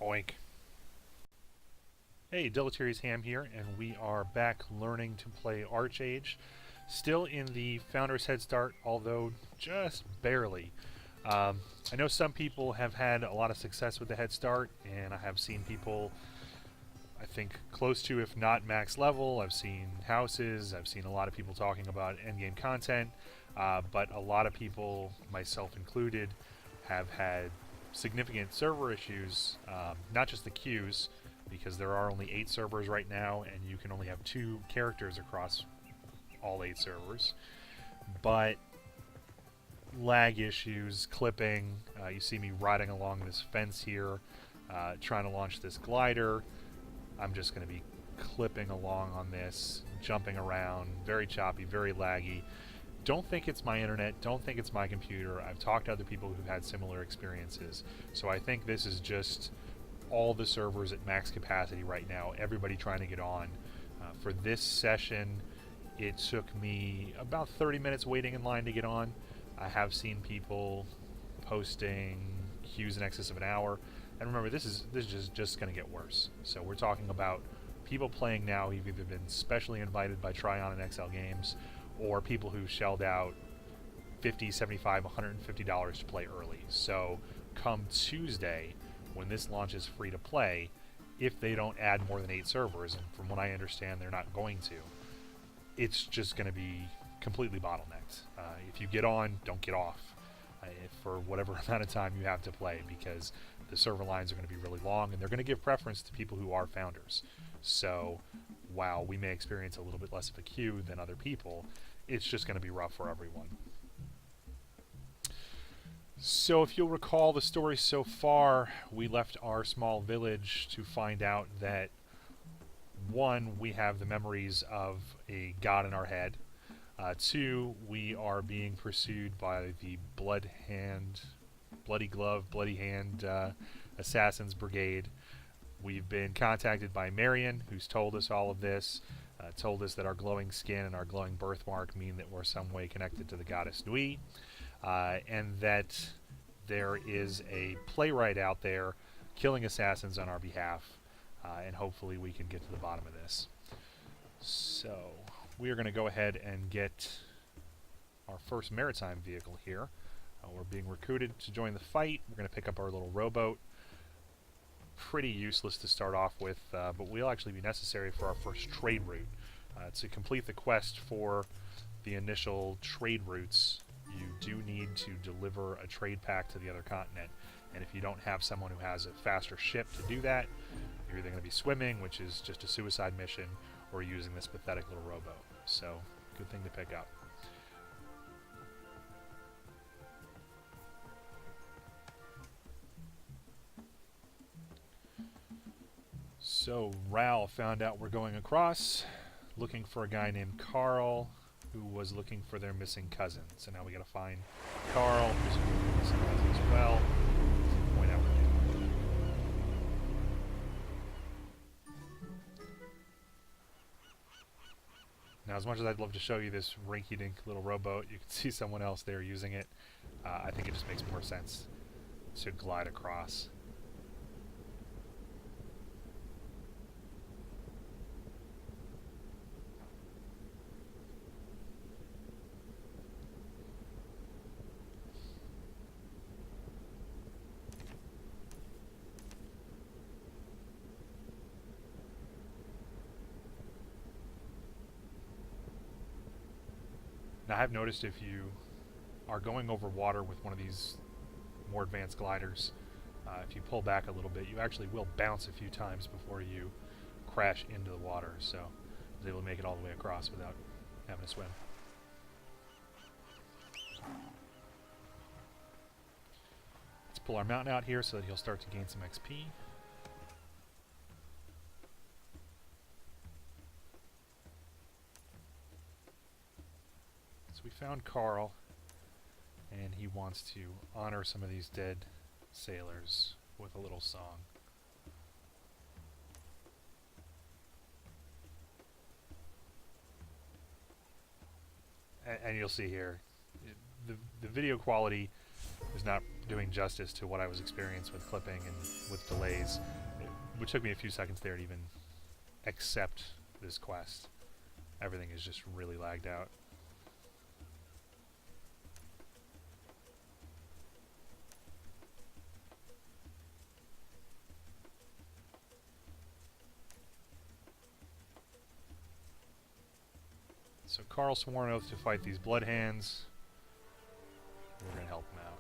Oink. Hey, Deleterious Ham here, and we are back learning to play Archeage. Still in the Founder's Head Start, although just barely. I know some people have had a lot of success with the Head Start, and I have seen people, I think, close to, if not max level. I've seen houses, I've seen a lot of people talking about endgame content, but a lot of people, myself included, have had significant server issues, not just the queues, because there are only 8 servers right now, and you can only have 2 characters across all 8 servers, but lag issues, clipping. You see me riding along this fence here, trying to launch this glider. I'm just going to be clipping along on this, jumping around, very choppy, very laggy. Don't think it's my internet, don't think it's my computer. I've talked to other people who've had similar experiences, so I think this is just all the servers at max capacity right now, everybody trying to get on. For this session, it took me about 30 minutes waiting in line to get on. I have seen people posting queues in excess of an hour, and remember, this is just going to get worse. So we're talking about people playing now who've either been specially invited by Tryon and XL Games, or people who shelled out $50, $75, $150 to play early. So come Tuesday, when this launches free to play, if they don't add more than 8 servers, and from what I understand they're not going to, it's just going to be completely bottlenecked. If you get on, don't get off for whatever amount of time you have to play, because the server lines are going to be really long, and they're going to give preference to people who are founders. So while we may experience a little bit less of a queue than other people, it's just going to be rough for everyone. So if you'll recall the story so far, we left our small village to find out that, one, we have the memories of a god in our head. 2, we are being pursued by the Bloody Hand Assassins Brigade. We've been contacted by Marion, who's told us all of this, told us that our glowing skin and our glowing birthmark mean that we're some way connected to the goddess Nui. And that there is a playwright out there killing assassins on our behalf, and hopefully we can get to the bottom of this. So we are going to go ahead and get our first maritime vehicle here. We're being recruited to join the fight. We're going to pick up our little rowboat. Pretty useless to start off with, but will actually be necessary for our first trade route. To complete the quest for the initial trade routes, you do need to deliver a trade pack to the other continent, and if you don't have someone who has a faster ship to do that, you're either going to be swimming, which is just a suicide mission, or using this pathetic little rowboat. So, good thing to pick up. So, Ral found out we're going across, looking for a guy named Carl, who was looking for their missing cousin. So now we gotta find Carl, who's looking for their missing cousin as well. Point out where they are. Now, as much as I'd love to show you this rinky-dink little rowboat, you can see someone else there using it. I think it just makes more sense to glide across. Now, I've noticed if you are going over water with one of these more advanced gliders, if you pull back a little bit, you actually will bounce a few times before you crash into the water. So I was able to make it all the way across without having to swim. Let's pull our mountain out here so that he'll start to gain some XP. So we found Carl, and he wants to honor some of these dead sailors with a little song. And you'll see here, the video quality is not doing justice to what I was experiencing with clipping and with delays. It took me a few seconds there to even accept this quest. Everything is just really lagged out. So Carl swore an oath to fight these blood hands. We're going to help him out.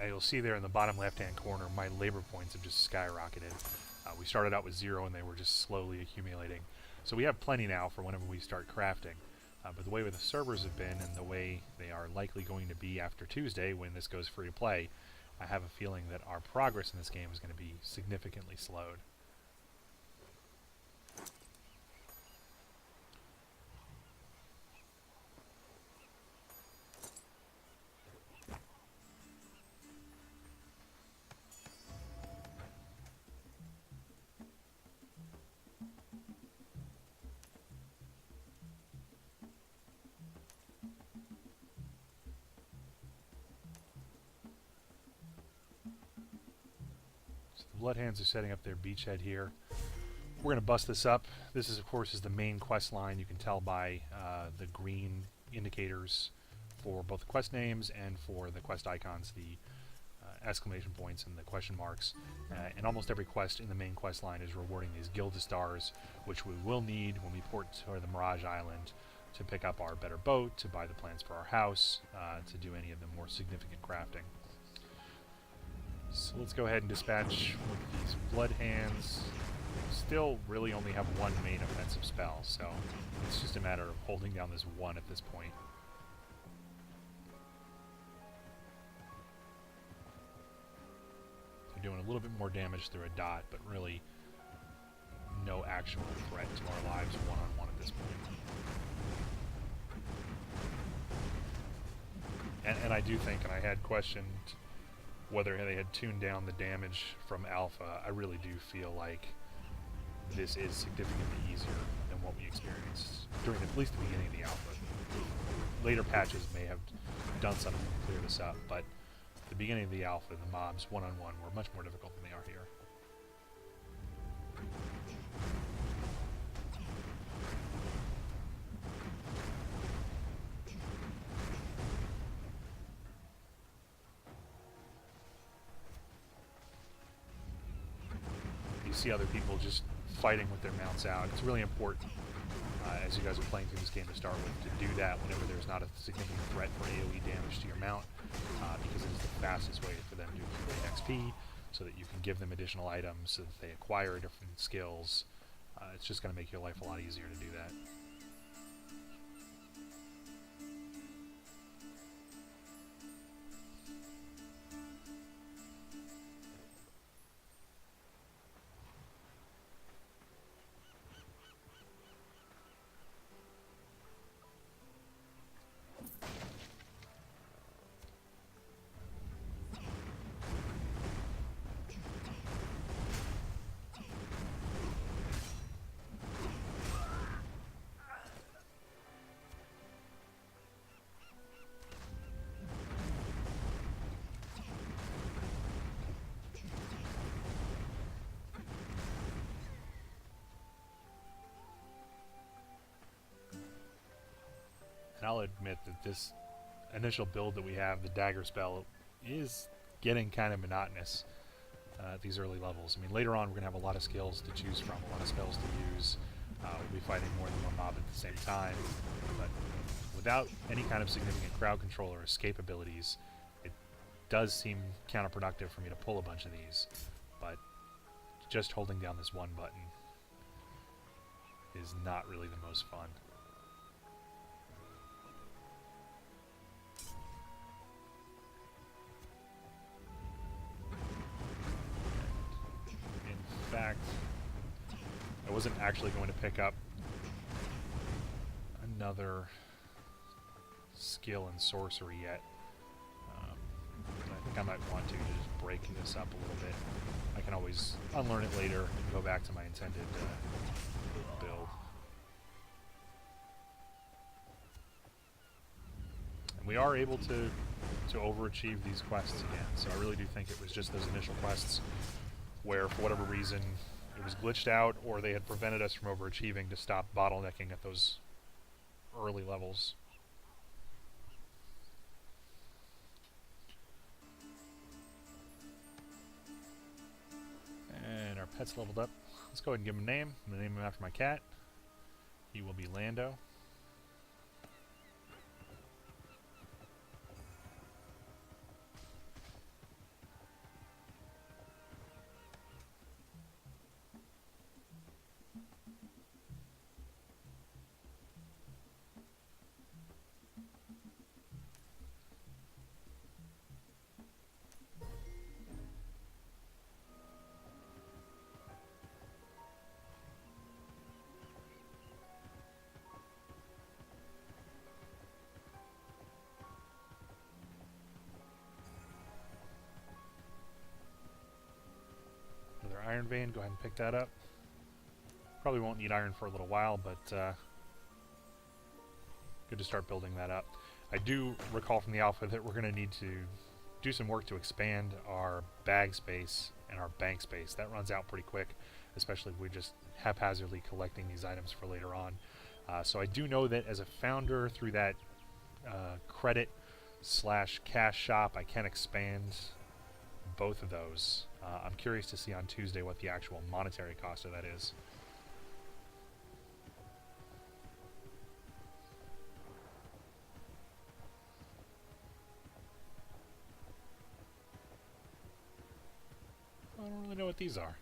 You'll see there in the bottom left-hand corner, my labor points have just skyrocketed. We started out with 0 and they were just slowly accumulating. So we have plenty now for whenever we start crafting. But the way the servers have been and the way they are likely going to be after Tuesday when this goes free to play, I have a feeling that our progress in this game is going to be significantly slowed. Bloodhands are setting up their beachhead here. We're going to bust this up. This is, of course, the main quest line. You can tell by the green indicators for both the quest names and for the quest icons, the exclamation points and the question marks. And almost every quest in the main quest line is rewarding these Gilda stars, which we will need when we port to the Mirage Island to pick up our better boat, to buy the plans for our house, to do any of the more significant crafting. So let's go ahead and dispatch with these blood hands. Still really only have one main offensive spell, so it's just a matter of holding down this one at this point. They're doing a little bit more damage through a dot, but really no actual threat to our lives one-on-one at this point. And I do think, and I had questioned whether they had tuned down the damage from Alpha, I really do feel like this is significantly easier than what we experienced during at least the beginning of the Alpha. Later patches may have done something to clear this up, but the beginning of the Alpha, the mobs one-on-one were much more difficult than they are here. See other people just fighting with their mounts out. It's really important as you guys are playing through this game to start with to do that whenever there's not a significant threat for AoE damage to your mount, because it is the fastest way for them to accumulate XP so that you can give them additional items so that they acquire different skills. It's just going to make your life a lot easier to do that. And I'll admit that this initial build that we have, the dagger spell, is getting kind of monotonous at these early levels. I mean, later on we're going to have a lot of skills to choose from, a lot of spells to use. We'll be fighting more than one mob at the same time, but without any kind of significant crowd control or escape abilities, it does seem counterproductive for me to pull a bunch of these, but just holding down this one button is not really the most fun. In fact, I wasn't actually going to pick up another skill in sorcery yet. I think I might want to just break this up a little bit. I can always unlearn it later and go back to my intended build. And we are able to overachieve these quests again, so I really do think it was just those initial quests where, for whatever reason, it was glitched out or they had prevented us from overachieving to stop bottlenecking at those early levels. And our pet's leveled up. Let's go ahead and give him a name. I'm going to name him after my cat. He will be Lando. Iron vein, go ahead and pick that up. Probably won't need iron for a little while, but good to start building that up. I do recall from the alpha that we're going to need to do some work to expand our bag space and our bank space. That runs out pretty quick, especially if we're just haphazardly collecting these items for later on. So I do know that as a founder, through that credit/cash shop, I can expand both of those. I'm curious to see on Tuesday what the actual monetary cost of that is. I don't really know what these are.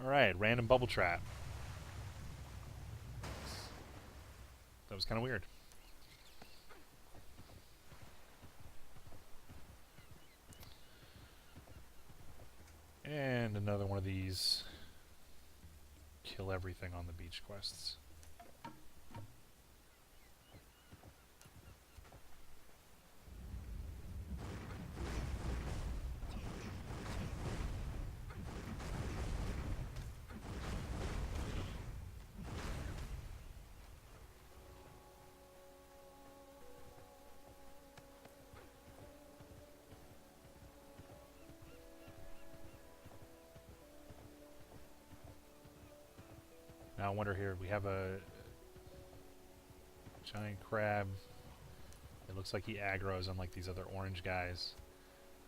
Alright, random bubble trap. That was kind of weird. And another one of these kill everything on the beach quests. Now I wonder here, we have a giant crab. It looks like he aggroes unlike these other orange guys.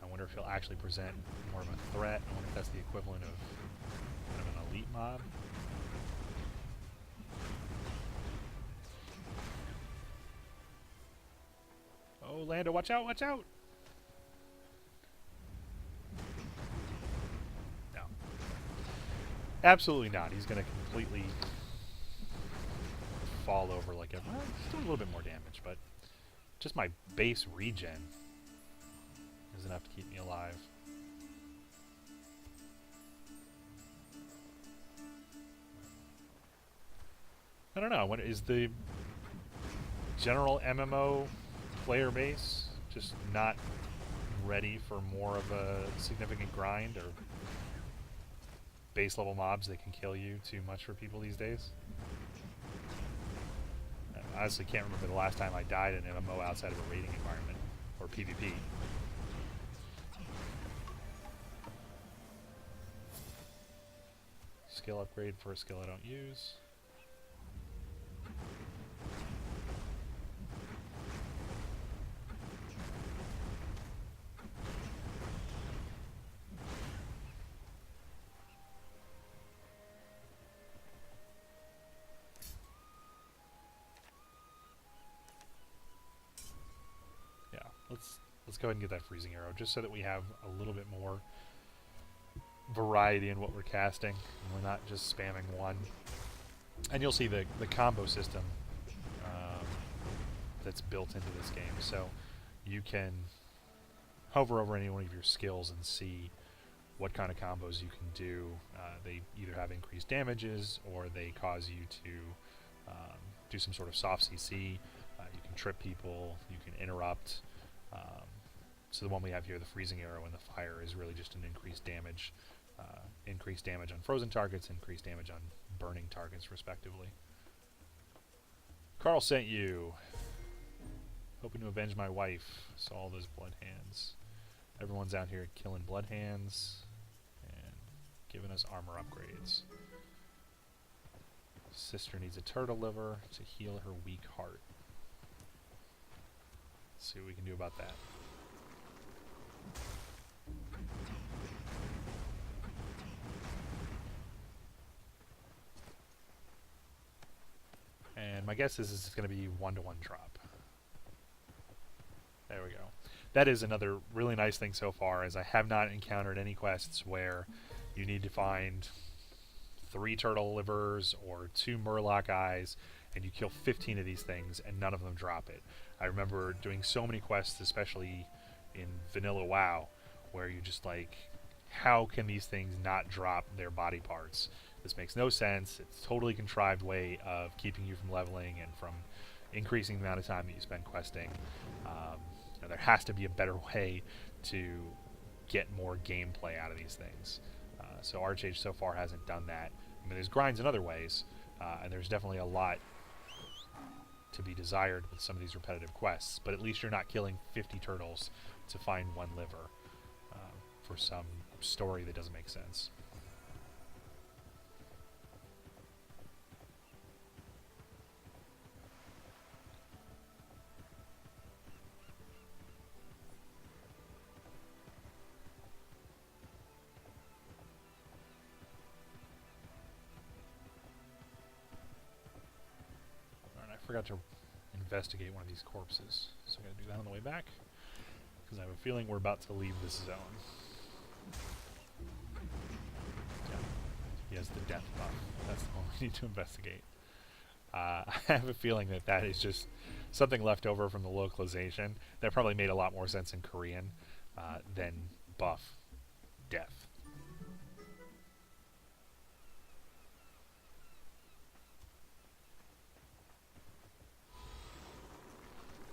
I wonder if he'll actually present more of a threat. I wonder if that's the equivalent of kind of an elite mob. Oh, Lando, watch out, watch out! No. Absolutely not. He's going to completely fall over like a... Well, he's doing a little bit more damage, but just my base regen is enough to keep me alive. I don't know. What is the general MMO player base just not ready for more of a significant grind, or base level mobs that can kill you too much for people these days? I honestly can't remember the last time I died in an MMO outside of a raiding environment or PvP. Skill upgrade for a skill I don't use. Let's go ahead and get that freezing arrow, just so that we have a little bit more variety in what we're casting, and we're not just spamming one. And you'll see the combo system that's built into this game, so you can hover over any one of your skills and see what kind of combos you can do. They either have increased damages, or they cause you to do some sort of soft CC. You can trip people, you can interrupt. So the one we have here, the freezing arrow and the fire, is really just an increased damage on frozen targets, increased damage on burning targets, respectively. Carl sent you. Hoping to avenge my wife. Saw all those blood hands. Everyone's out here killing blood hands and giving us armor upgrades. Sister needs a turtle liver to heal her weak heart. Let's see what we can do about that. And my guess is this is going to be 1-to-1 drop. There we go. That is another really nice thing so far, as I have not encountered any quests where you need to find 3 turtle livers or 2 murloc eyes, and you kill 15 of these things and none of them drop it. I remember doing so many quests, especially in vanilla WoW, where you just like, how can these things not drop their body parts? This makes no sense. It's a totally contrived way of keeping you from leveling and from increasing the amount of time that you spend questing. There has to be a better way to get more gameplay out of these things. So Archeage so far hasn't done that. I mean, there's grinds in other ways, and there's definitely a lot to be desired with some of these repetitive quests, but at least you're not killing 50 turtles to find 1 liver for some story that doesn't make sense. I forgot to investigate one of these corpses, so I gotta do that on the way back, because I have a feeling we're about to leave this zone. Yeah, he has the death buff. That's the one we need to investigate. I have a feeling that that is just something left over from the localization that probably made a lot more sense in Korean than buff death.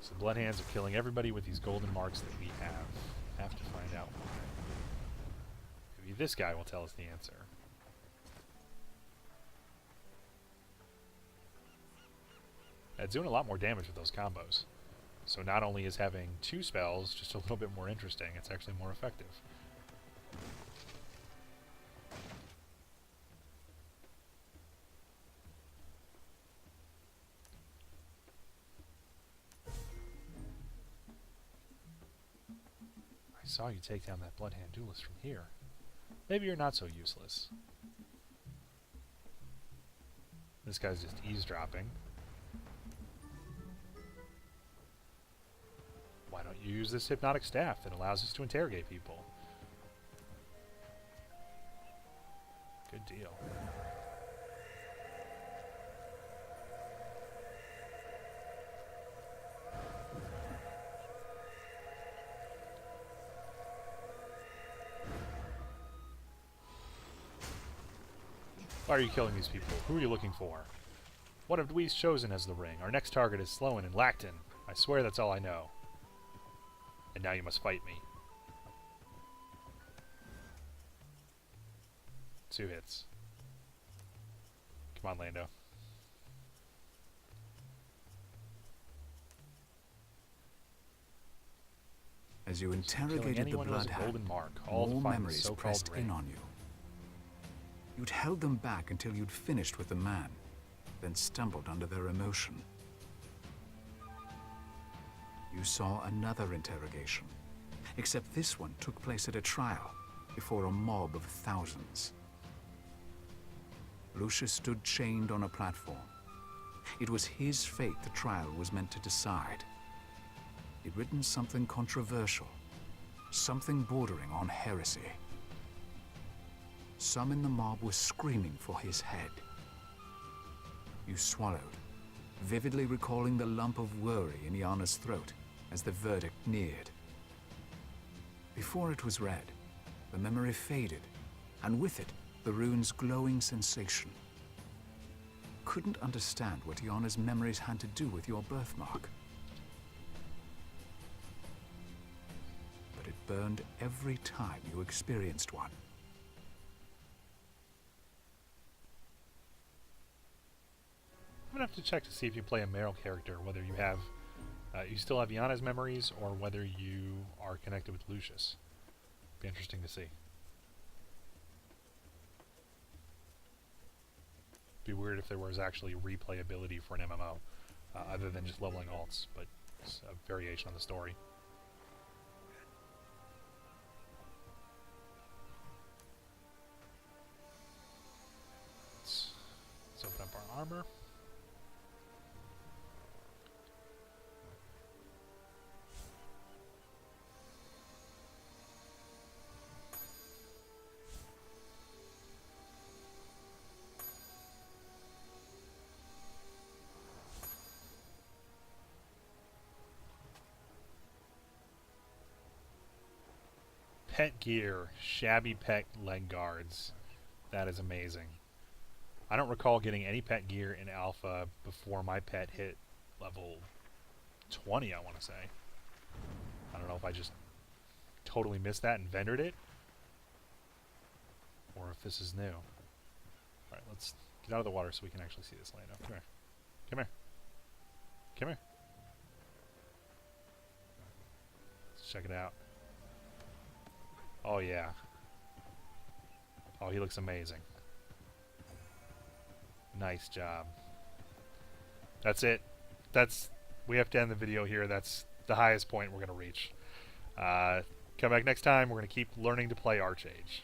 So Bloodhands are killing everybody with these golden marks that we have. Have to find out why. Maybe this guy will tell us the answer. It's doing a lot more damage with those combos. So not only is having 2 spells just a little bit more interesting, it's actually more effective. I saw you take down that Bloodhand duelist from here. Maybe you're not so useless. This guy's just eavesdropping. Why don't you use this hypnotic staff that allows us to interrogate people? Good deal. Why are you killing these people? Who are you looking for? What have we chosen as the ring? Our next target is Sloan and Lacton. I swear that's all I know. And now you must fight me. 2 hits. Come on, Lando. As you interrogated the Bloodhound, more memories pressed in on you. You'd held them back until you'd finished with the man, then stumbled under their emotion. You saw another interrogation, except this one took place at a trial, before a mob of thousands. Lucius stood chained on a platform. It was his fate the trial was meant to decide. He'd written something controversial, something bordering on heresy. Some in the mob were screaming for his head. You swallowed, vividly recalling the lump of worry in Yana's throat as the verdict neared. Before it was read, the memory faded, and with it, the rune's glowing sensation. couldn't understand what Yana's memories had to do with your birthmark. But it burned every time you experienced one. I'm gonna have to check to see if you play a male character, whether you have, you still have Yana's memories, or whether you are connected with Lucius. Be interesting to see. Be weird if there was actually replayability for an MMO, other than just leveling alts, but it's a variation on the story. Let's open up our armor. Pet gear, shabby pet leg guards. That is amazing. I don't recall getting any pet gear in alpha before my pet hit level 20, I want to say. I don't know if I just totally missed that and vendored it, or if this is new. Alright, let's get out of the water so we can actually see this land. Come here. Come here. Come here. Let's check it out. Oh yeah. Oh, he looks amazing. Nice job. That's it. We have to end the video here. That's the highest point we're going to reach. Come back next time. We're going to keep learning to play Archeage.